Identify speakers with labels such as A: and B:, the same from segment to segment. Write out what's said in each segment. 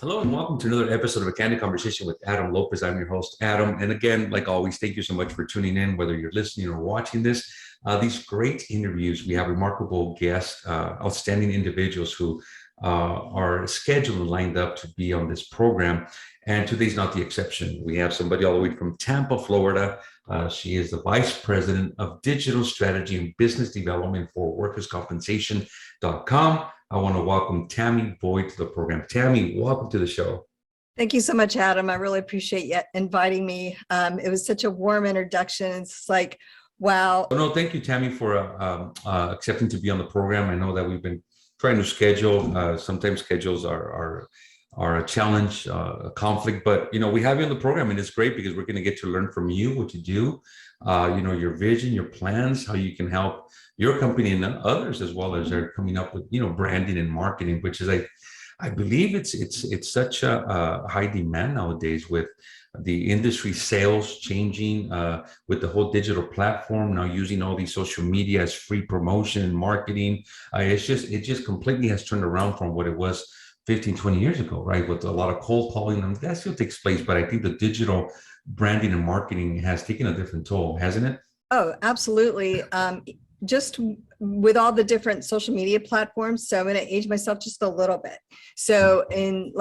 A: Hello and welcome to another episode of A Candid Conversation with Adam Lopez. I'm your host, Adam. And again, like always, thank you so much for tuning in, whether you're listening or watching this. These great interviews, we have remarkable guests, outstanding individuals who are scheduled and lined up to be on this program. And today's not the exception. We have somebody all the way from Tampa, Florida. She is the Vice President of Digital Strategy and Business Development for workerscompensation.com. I want to welcome Tammy Boyd to the program. Tammy, welcome to the show.
B: Thank you so much, Adam. I really appreciate you inviting me. It was such a warm introduction. It's like, wow.
A: No, thank you, Tammy, for accepting to be on the program. I know that we've been trying to schedule. Sometimes schedules are a challenge, a conflict, but we have you on the program, and it's great because we're going to get to learn from you what you do, your vision, your plans, how you can help your company and others as well as they're coming up with branding and marketing, which is I believe it's such a high demand nowadays with the industry sales changing, with the whole digital platform now using all these social media as free promotion and marketing. It just completely has turned around from what it was 15, 20 years ago, right? With a lot of cold calling, and that still takes place, but I think the digital branding and marketing has taken a different toll, hasn't it?
B: Oh, absolutely. Just with all the different social media platforms. So I'm going to age myself just a little bit. So when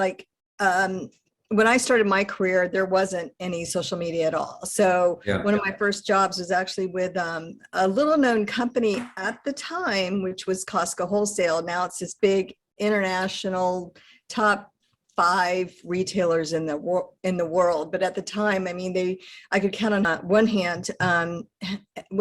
B: I started my career, there wasn't any social media at all. So one of my first jobs was actually with a little known company at the time, which was Costco Wholesale. Now it's this big international top 5 retailers in the world. But at the time, I mean, I could count on one hand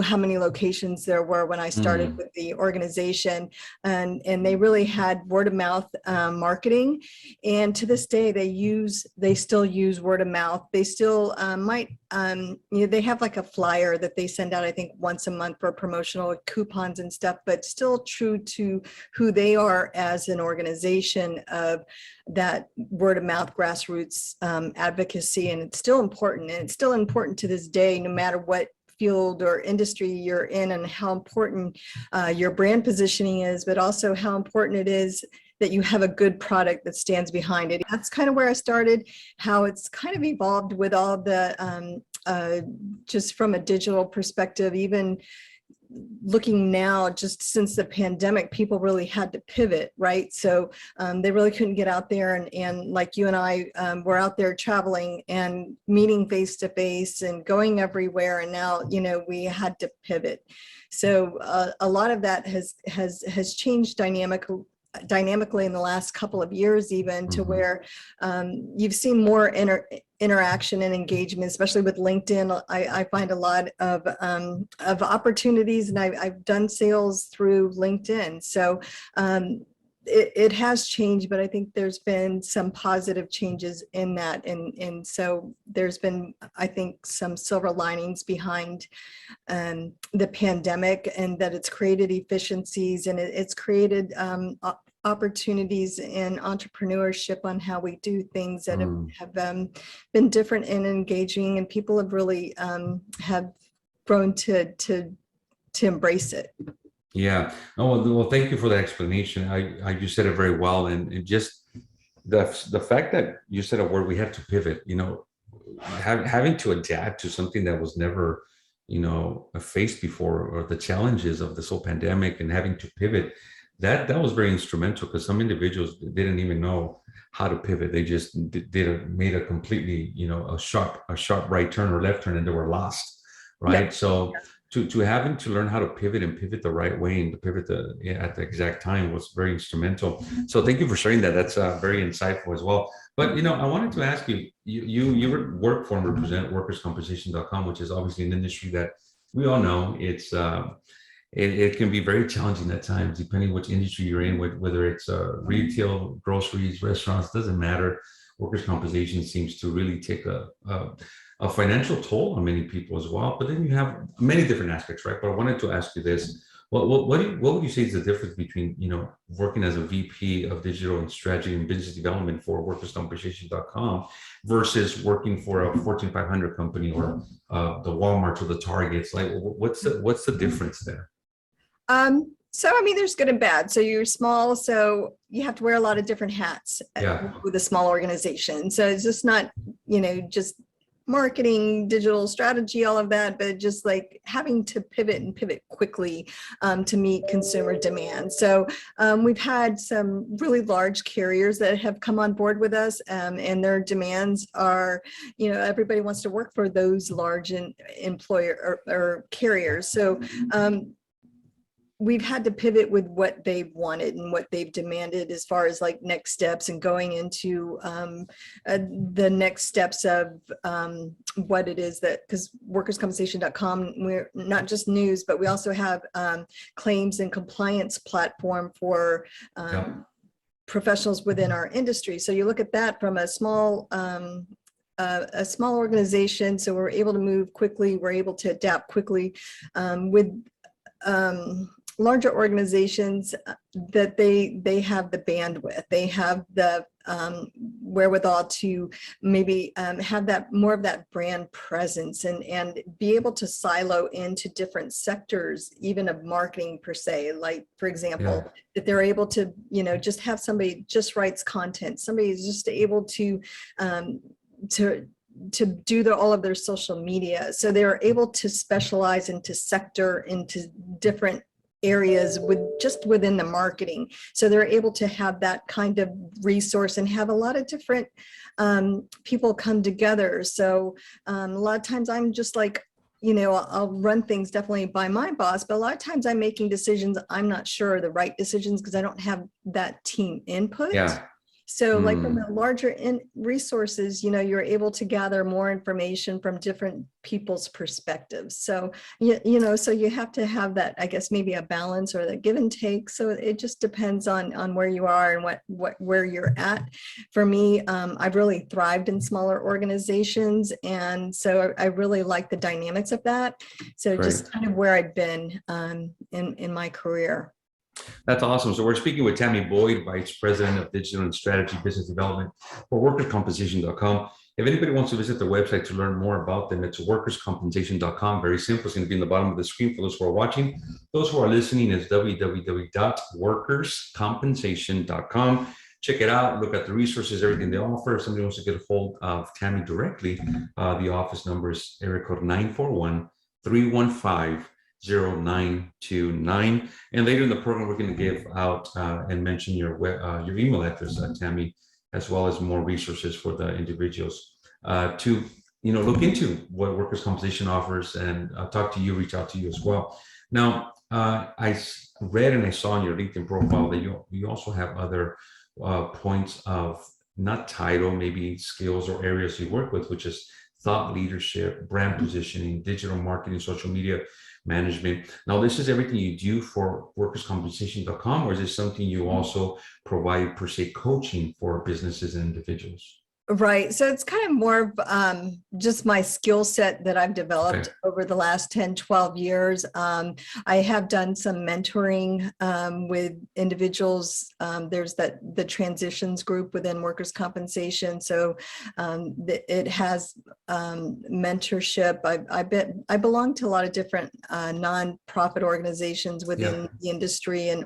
B: how many locations there were when I started with the organization, and they really had word of mouth marketing. And to this day, they still use word of mouth. They still they have like a flyer that they send out, I think, once a month for promotional coupons and stuff, but still true to who they are as an organization of that word of mouth grassroots advocacy. And it's still important, and it's still important to this day, no matter what field or industry you're in, and how important your brand positioning is, but also how important it is that you have a good product that stands behind it. That's kind of where I started, how it's kind of evolved with all the, just from a digital perspective, even looking now, just since the pandemic, people really had to pivot, right? So they really couldn't get out there and like you and I were out there traveling and meeting face to face and going everywhere. And now, we had to pivot. So a lot of that has changed dynamically in the last couple of years, even to where you've seen more interaction and engagement, especially with LinkedIn. I find a lot of opportunities, and I've done sales through LinkedIn. So it has changed, but I think there's been some positive changes in that. And so there's been, I think, some silver linings behind the pandemic, and that it's created efficiencies, and it's created opportunities in entrepreneurship on how we do things that have been different and engaging, and people have really have grown to embrace it.
A: Yeah. Oh, well, thank you for the explanation. You said it very well, and just the fact that you said a word, we have to pivot. Having to adapt to something that was never, faced before, or the challenges of this whole pandemic, and having to pivot. That was very instrumental, because some individuals didn't even know how to pivot. They just made a completely, a sharp right turn or left turn, and they were lost, right? Yep. So to having to learn how to pivot and pivot the right way, and to pivot at the exact time was very instrumental. So thank you for sharing that. That's very insightful as well. But I wanted to ask you, you work for and represent workerscompensation.com, which is obviously an industry that we all know it can be very challenging at times, depending which industry you're in, whether it's retail, groceries, restaurants, doesn't matter. Workers' compensation seems to really take a financial toll on many people as well. But then you have many different aspects, right? But I wanted to ask you this. What would you say is the difference between, working as a VP of digital and strategy and business development for workerscompensation.com versus working for a Fortune 500 company, or the Walmarts or the Targets? Like, what's the difference there?
B: So, I mean, there's good and bad. So you're small, so you have to wear a lot of different hats with a small organization. So it's just not, just marketing, digital strategy, all of that, but just like having to pivot quickly to meet consumer demand. So we've had some really large carriers that have come on board with us, and their demands are, everybody wants to work for those large employer or carriers. So we've had to pivot with what they've wanted and what they've demanded as far as like next steps and going into the next steps of what it is that, because workerscompensation.com, we're not just news, but we also have claims and compliance platform for professionals within our industry. So you look at that from a small organization. So we're able to move quickly. We're able to adapt quickly with larger organizations that they have the bandwidth, they have the wherewithal to maybe have that more of that brand presence and be able to silo into different sectors, even of marketing per se. Like, for example, that they're able to, just have somebody just writes content, somebody is just able to do all of their social media. So they're able to specialize into sector, into different areas within the marketing. So they're able to have that kind of resource and have a lot of different people come together. So a lot of times I'm just like, I'll run things definitely by my boss, but a lot of times I'm making decisions I'm not sure are the right decisions because I don't have that team input. So like from the larger resources, you're able to gather more information from different people's perspectives. So, so you have to have that, I guess, maybe a balance or the give and take. So it just depends on where you are and where you're at. For me, I've really thrived in smaller organizations. And so I really like the dynamics of that. So just kind of where I've been in my career.
A: That's awesome. So we're speaking with Tammy Boyd, Vice President of Digital and Strategy Business Development for workerscompensation.com. If anybody wants to visit the website to learn more about them, it's workerscompensation.com. Very simple. It's going to be in the bottom of the screen for those who are watching. Those who are listening is www.workerscompensation.com. Check it out. Look at the resources, everything they offer. If somebody wants to get a hold of Tammy directly, the office number is area code 941-315 0929. And later in the program, we're going to give out and mention your email address, Tammy, as well as more resources for the individuals to look into what workers' compensation offers and talk to you, reach out to you as well. Now, I read and I saw on your LinkedIn profile that you also have other points of not title, maybe skills or areas you work with, which is thought leadership, brand positioning, digital marketing, social media management. Now, this is everything you do for workerscompensation.com, or is this something you also provide per se coaching for businesses and individuals?
B: Right. So it's kind of more of just my skill set that I've developed over the last 10, 12 years. I have done some mentoring with individuals. There's the transitions group within workers' compensation. So it has mentorship. I belong to a lot of different nonprofit organizations within the industry. And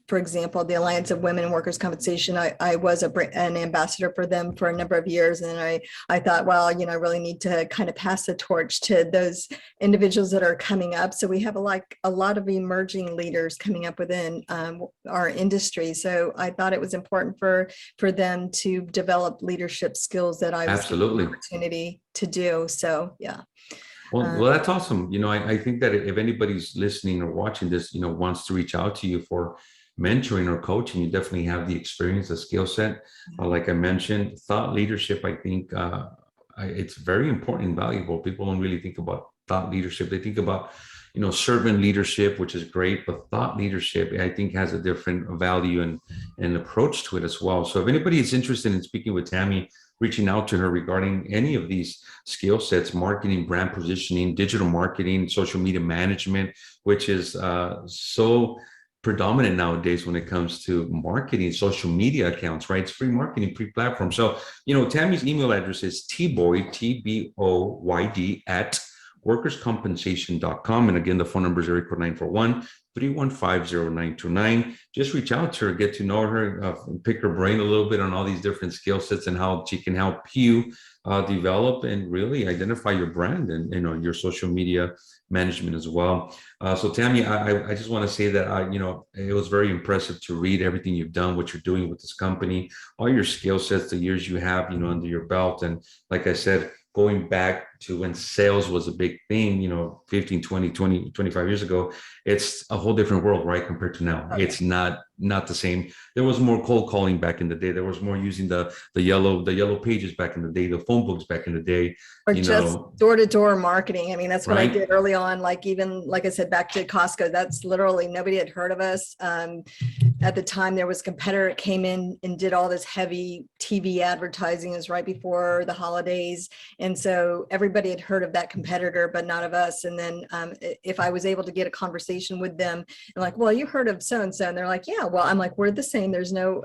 B: for example, the Alliance of Women in Workers' Compensation, I was an ambassador for them for a number of years. And I thought, well, I really need to kind of pass the torch to those individuals that are coming up. So we have a lot of emerging leaders coming up within our industry. So I thought it was important for them to develop leadership skills that I was given the opportunity to do. So, yeah.
A: Well, that's awesome. I think that if anybody's listening or watching this, wants to reach out to you for mentoring or coaching, you definitely have the experience, the skill set. Like I mentioned, thought leadership, I think it's very important and valuable. People don't really think about thought leadership. They think about, servant leadership, which is great, but thought leadership, I think, has a different value and approach to it as well. So if anybody is interested in speaking with Tammy, reaching out to her regarding any of these skill sets, marketing, brand positioning, digital marketing, social media management, which is so predominant nowadays when it comes to marketing, social media accounts, right? It's free marketing, free platform. So, Tammy's email address is tboyd, TBOYD, at workerscompensation.com. And again, the phone number is 941-315-0929. Just reach out to her, get to know her, pick her brain a little bit on all these different skill sets and how she can help you develop and really identify your brand and your social media management as well. So Tammy, I just want to say that it was very impressive to read everything you've done, what you're doing with this company, all your skill sets, the years you have, under your belt. And like I said, going back to when sales was a big thing, 15, 20, 25 years ago, it's a whole different world, right? Compared to now.
B: Okay.
A: It's not the same. There was more cold calling back in the day. There was more using the yellow pages back in the day, the phone books back in the day.
B: Or just door-to-door marketing. I mean, that's what I did early on. Like I said, back to Costco, that's literally nobody had heard of us. At the time, there was a competitor that came in and did all this heavy TV advertising. It was right before the holidays. And so everybody had heard of that competitor, but not of us. And then if I was able to get a conversation with them, and like, well, you heard of so-and-so. And they're like, yeah, well, I'm like, we're the same. There's no,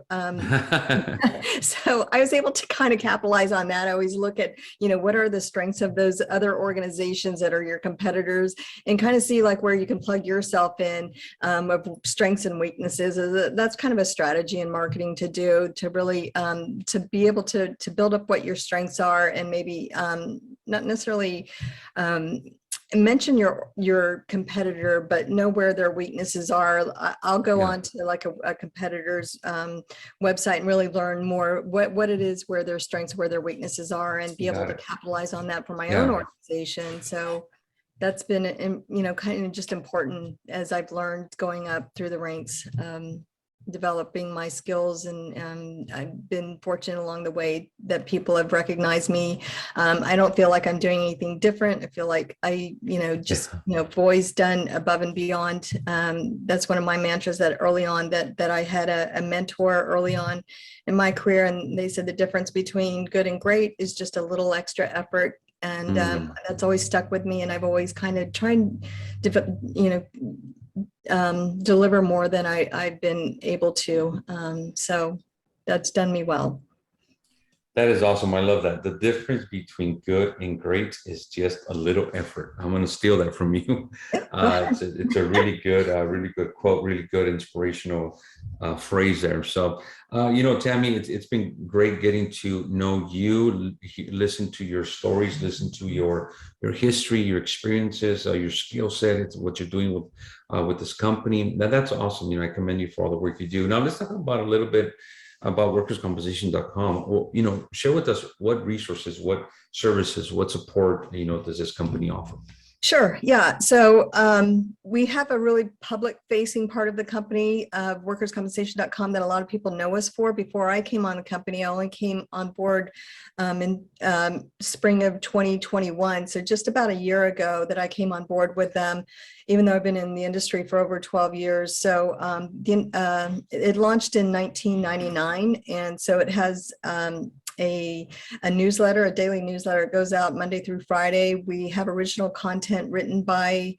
B: so I was able to kind of capitalize on that. I always look at, what are the strengths of those other organizations that are your competitors and kind of see like where you can plug yourself in of strengths and weaknesses. That's kind of a strategy in marketing to do, to really to be able to build up what your strengths are and maybe not necessarily mention your competitor, but know where their weaknesses are. I'll go on to like a competitor's website and really learn more what it is, where their strengths, where their weaknesses are, and be able to capitalize on that for my own organization. So that's been, kind of just important as I've learned going up through the ranks, developing my skills, and I've been fortunate along the way that people have recognized me. I don't feel like I'm doing anything different. I feel like I, I've always done above and beyond. That's one of my mantras that early on that I had a mentor early on in my career, and they said the difference between good and great is just a little extra effort. And that's always stuck with me. And I've always kind of tried to, deliver more than I've been able to. So that's done me well.
A: That is awesome. I love that. The difference between good and great is just a little effort. I'm going to steal that from you. It's a really good quote, really good inspirational phrase there. So, Tammy, it's been great getting to know you, listen to your stories, listen to your history, your experiences, your skill set. It's what you're doing with this company. That's awesome. I commend you for all the work you do. Now, let's talk about a little bit about workerscompensation.com. Well, share with us what resources, what services, what support, does this company offer?
B: Sure. Yeah. So we have a really public facing part of the company, workerscompensation.com, that a lot of people know us for. Before I came on the company, I only came on board in spring of 2021. So just about a year ago that I came on board with them, even though I've been in the industry for over 12 years. So it launched in 1999. And so it has a newsletter, a daily newsletter. It goes out Monday through Friday. We have original content written by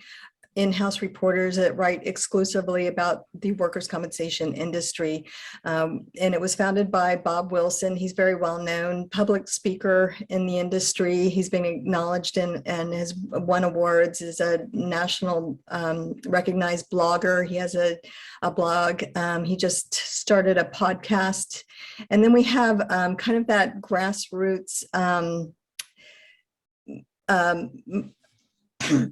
B: in-house reporters that write exclusively about the workers' compensation industry. And it was founded by Bob Wilson. He's very well-known public speaker in the industry. He's been acknowledged and has won awards, is a national recognized blogger. He has a blog. He just started a podcast. And then we have kind of that grassroots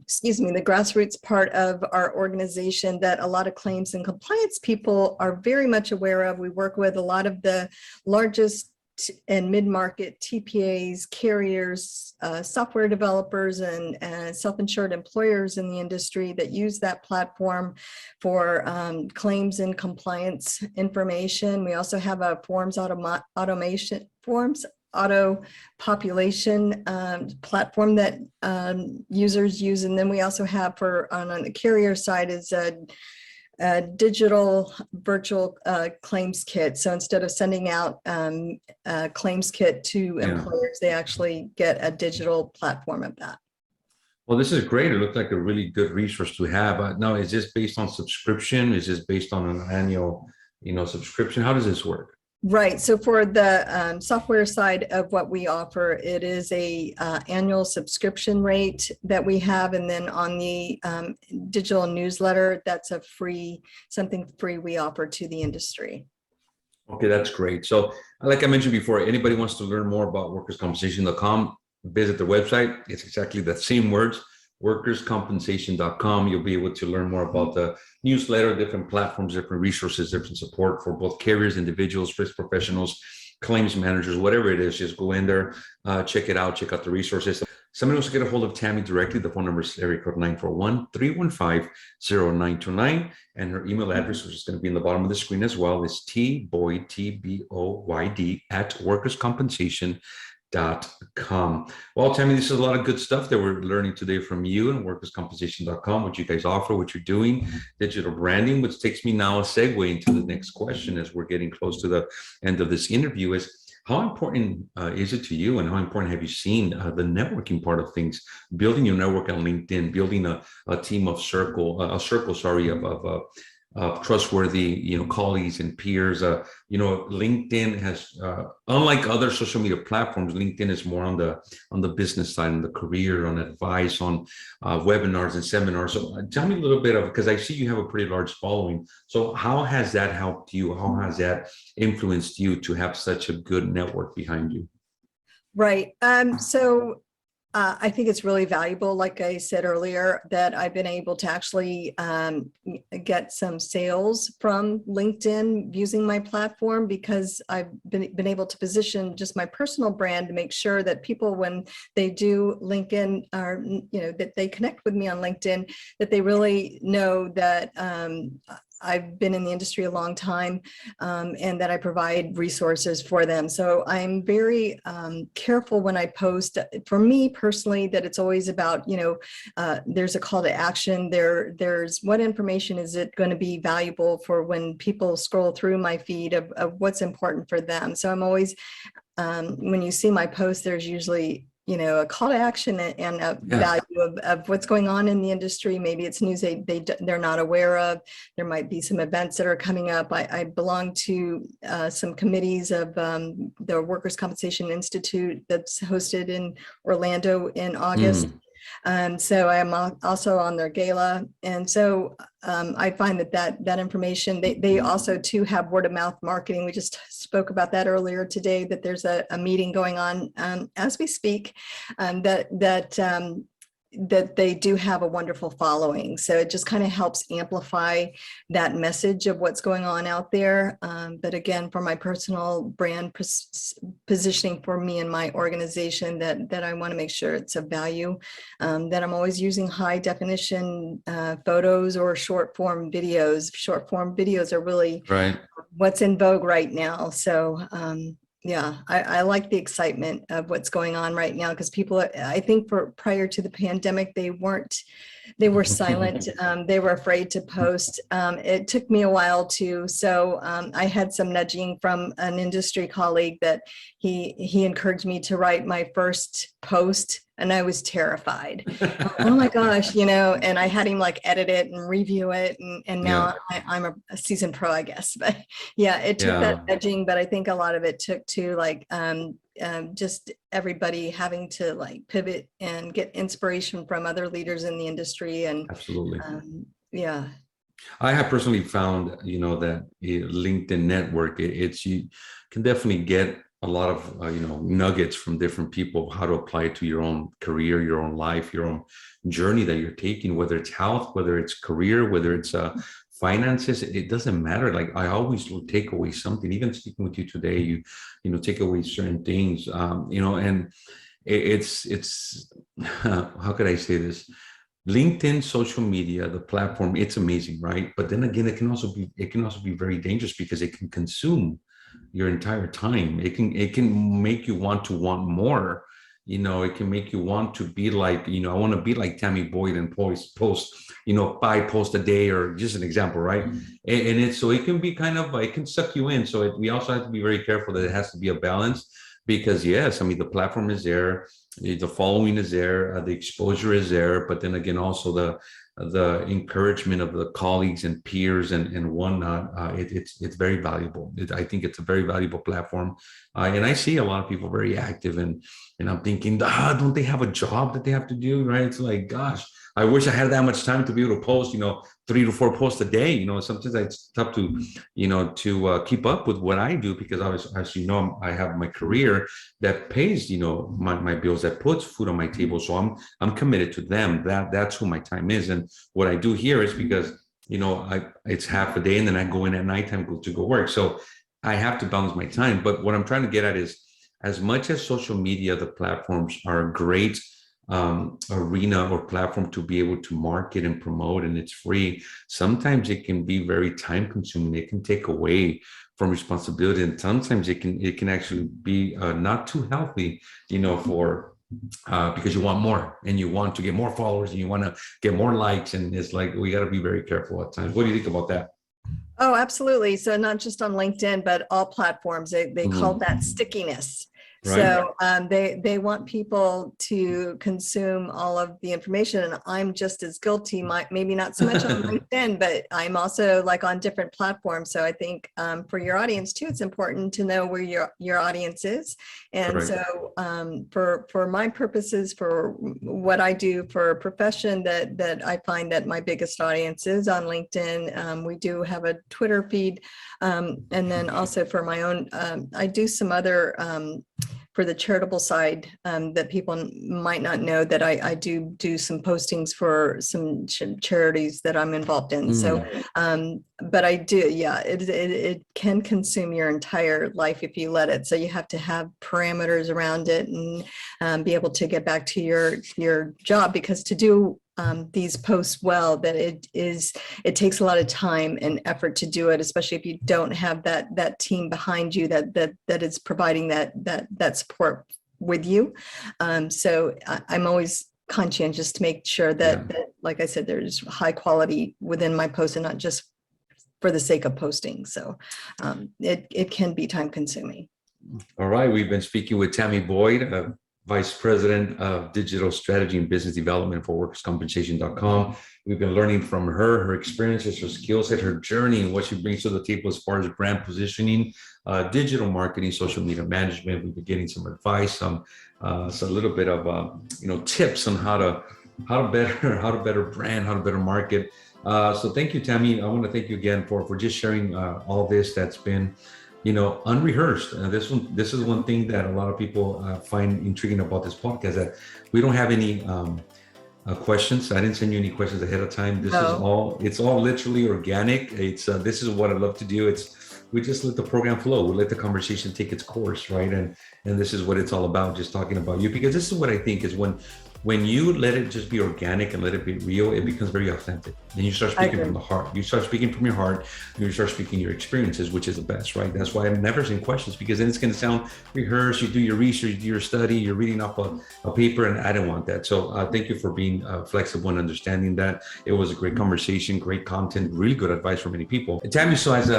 B: excuse me, the grassroots part of our organization that a lot of claims and compliance people are very much aware of. We work with a lot of the largest and mid-market TPAs, carriers, software developers, and self-insured employers in the industry that use that platform for claims and compliance information. We also have a forms auto population platform that users use. And then we also have on the carrier side is a digital virtual claims kit. So instead of sending out a claims kit to employers, they actually get a digital platform of that.
A: Well, this is great. It looks like a really good resource to have. Now, is this based on subscription? Is this based on an annual, subscription? How does this work?
B: Right. So for the software side of what we offer, it is a annual subscription rate that we have, and then on the digital newsletter, that's a free, something free we offer to the industry.
A: Okay, that's great. So, like I mentioned before, anybody wants to learn more about workerscompensation.com, visit the website. It's exactly the same words, workerscompensation.com. You'll be able to learn more about the newsletter, different platforms, different resources, different support for both carriers, individuals, risk professionals, claims managers, whatever it is. Just go in there, check it out, check out the resources. Somebody wants to get a hold of Tammy directly. The phone number is area code 941-315-0929. And her email address, which is going to be in the bottom of the screen as well, is tboyd, TBOYD, at workerscompensation.com. Well, Tammy, this is a lot of good stuff that we're learning today from you and workerscompensation.com, what you guys offer, what you're doing, digital branding, which takes me now a segue into the next question as we're getting close to the end of this interview is, how important is it to you, and how important have you seen the networking part of things, building your network on LinkedIn, building a team of trustworthy, colleagues and peers. LinkedIn has, unlike other social media platforms, LinkedIn is more on the business side, on the career, on advice, on webinars and seminars. So tell me a little bit of, because I see you have a pretty large following. So how has that helped you? How has that influenced you to have such a good network behind you?
B: Right. I think it's really valuable, like I said earlier, that I've been able to actually get some sales from LinkedIn using my platform, because I've been able to position just my personal brand to make sure that people, when they do LinkedIn, or that they connect with me on LinkedIn, that they really know that I've been in the industry a long time, and that I provide resources for them. So I'm very careful when I post. For me personally, that it's always about, there's a call to action. There's what information is it going to be valuable for when people scroll through my feed of what's important for them. So I'm always, when you see my post, there's usually a call to action and a value of what's going on in the industry. Maybe it's news they're not aware of. There might be some events that are coming up. I belong to some committees of the Workers' Compensation Institute that's hosted in Orlando in August. So I'm also on their gala. And so I find that information, they also too have word of mouth marketing. We just spoke about that earlier today, that there's a meeting going on as we speak, that they do have a wonderful following. So it just kind of helps amplify that message of what's going on out there. But again, for my personal brand positioning for me and my organization, that I want to make sure it's of value, that I'm always using high definition photos or short form videos. Short form videos are really what's in vogue right now. So yeah, I like the excitement of what's going on right now, because people, I think prior to the pandemic, they were silent. They were afraid to post. It took me a while too. So I had some nudging from an industry colleague that he encouraged me to write my first post, and I was terrified. Oh my gosh, and I had him like edit it and review it. And now I'm a seasoned pro, I guess. But yeah, it took that nudging, but I think a lot of it took to just everybody having to like pivot and get inspiration from other leaders in the industry. And
A: absolutely.
B: Yeah.
A: I have personally found, that LinkedIn network, you can definitely get a lot of, nuggets from different people, how to apply it to your own career, your own life, your own journey that you're taking, whether it's health, whether it's career, whether it's finances. It doesn't matter. Like, I always will take away something. Even speaking with you today, you take away certain things, and it's how could I say this? LinkedIn, social media, the platform, it's amazing, right? But then again, it can also be very dangerous, because it can consume your entire time. It can make you want more. It can make you want to be like, I want to be like Tammy Boyd and post 5 posts a day, or just an example, right? And so it can be kind of, it can suck you in. So we also have to be very careful that it has to be a balance, because yes, the platform is there, the following is there, the exposure is there, but then again, also the encouragement of the colleagues and peers and whatnot, it's very valuable. I think it's a very valuable platform, and I see a lot of people very active, and I'm thinking, don't they have a job that they have to do, right? It's like, gosh, I wish I had that much time to be able to post, 3 to 4 posts a day. Sometimes it's tough to, keep up with what I do, because as you know, I have my career that pays, my bills, that puts food on my table. So I'm committed to them. That's who my time is. And what I do here is because, it's half a day, and then I go in at nighttime to go work. So I have to balance my time. But what I'm trying to get at is, as much as social media, the platforms are a great arena or platform to be able to market and promote, and it's free, sometimes it can be very time consuming. It can take away from responsibility, and sometimes it can actually be not too healthy, for because you want more, and you want to get more followers, and you want to get more likes, and it's like, we got to be very careful at times. What do you think about that?
B: Oh, absolutely. So not just on LinkedIn, but all platforms, they call that stickiness.
A: Right.
B: So they want people to consume all of the information, and I'm just as guilty. Maybe not so much on LinkedIn, but I'm also like on different platforms. So I think for your audience too, it's important to know where your audience is. And
A: Correct.
B: so for my purposes, for what I do for a profession, that I find that my biggest audience is on LinkedIn. We do have a Twitter feed, and then also for my own, I do some other for the charitable side that people might not know, that I do some postings for some charities that I'm involved in. So, but I do, yeah, it can consume your entire life if you let it. So you have to have parameters around it, and be able to get back to your job, because to do these posts well, that it takes a lot of time and effort to do it, especially if you don't have that team behind you that is providing that support with you. So I'm always conscientious to make sure that like I said, there's high quality within my post, and not just for the sake of posting. So it can be time consuming.
A: All right, we've been speaking with Tammy Boyd, Vice President of Digital Strategy and Business Development for WorkersCompensation.com. We've been learning from her experiences, her skill set, her journey, and what she brings to the table as far as brand positioning, digital marketing, social media management. We've been getting some advice, so a little bit of tips on how to better brand, how to better market. So thank you, Tammy. I want to thank you again for just sharing all this that's been unrehearsed. This is one thing that a lot of people find intriguing about this podcast, that we don't have any questions. I didn't send you any questions ahead of time. This it's all literally organic. This is what I love to do. We just let the program flow. We let the conversation take its course, right? And this is what it's all about, just talking about you, because this is what I think is when you let it just be organic and let it be real, it becomes very authentic. And you start speaking from the heart. You start speaking from your heart, and you start speaking your experiences, which is the best, right? That's why I'm never saying questions, because then it's going to sound rehearsed. You do your research, you do your study, you're reading off a paper, and I don't want that. So thank you for being flexible and understanding that. It was a great conversation, great content, really good advice for many people. And Tammy, so as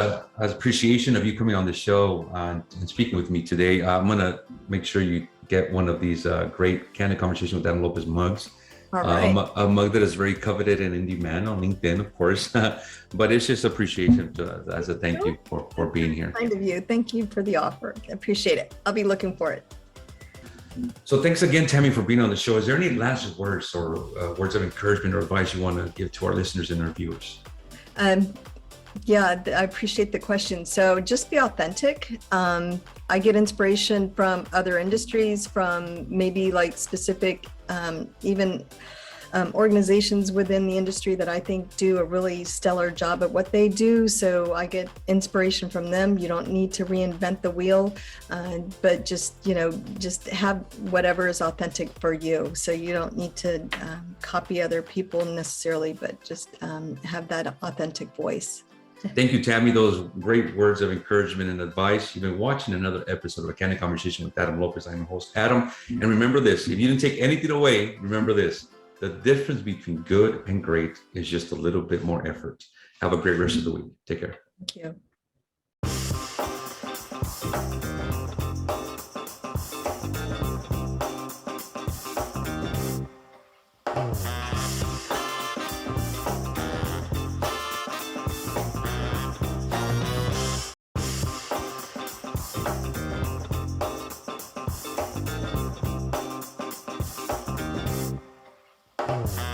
A: appreciation of you coming on the show and speaking with me today, I'm going to make sure you get one of these great Candid Conversation with Adam Lopez mugs.
B: All right.
A: A mug that is very coveted and in demand on LinkedIn, of course. But it's just appreciation as a thank you for being here.
B: Kind of you. Thank you for the offer. I appreciate it. I'll be looking for it.
A: So thanks again, Tammy, for being on the show. Is there any last words or words of encouragement or advice you want to give to our listeners and our viewers?
B: Yeah, I appreciate the question. So just be authentic. I get inspiration from other industries, from maybe like specific, even organizations within the industry that I think do a really stellar job at what they do. So I get inspiration from them. You don't need to reinvent the wheel, but just have whatever is authentic for you. So you don't need to copy other people necessarily, but just have that authentic voice.
A: Thank you, Tammy. Those great words of encouragement and advice. You've been watching another episode of A Candid Conversation with Adam Lopez. I'm your host, Adam. And remember this, if you didn't take anything away, remember this: the difference between good and great is just a little bit more effort. Have a great rest of the week. Take care.
B: Thank you.
A: Bye.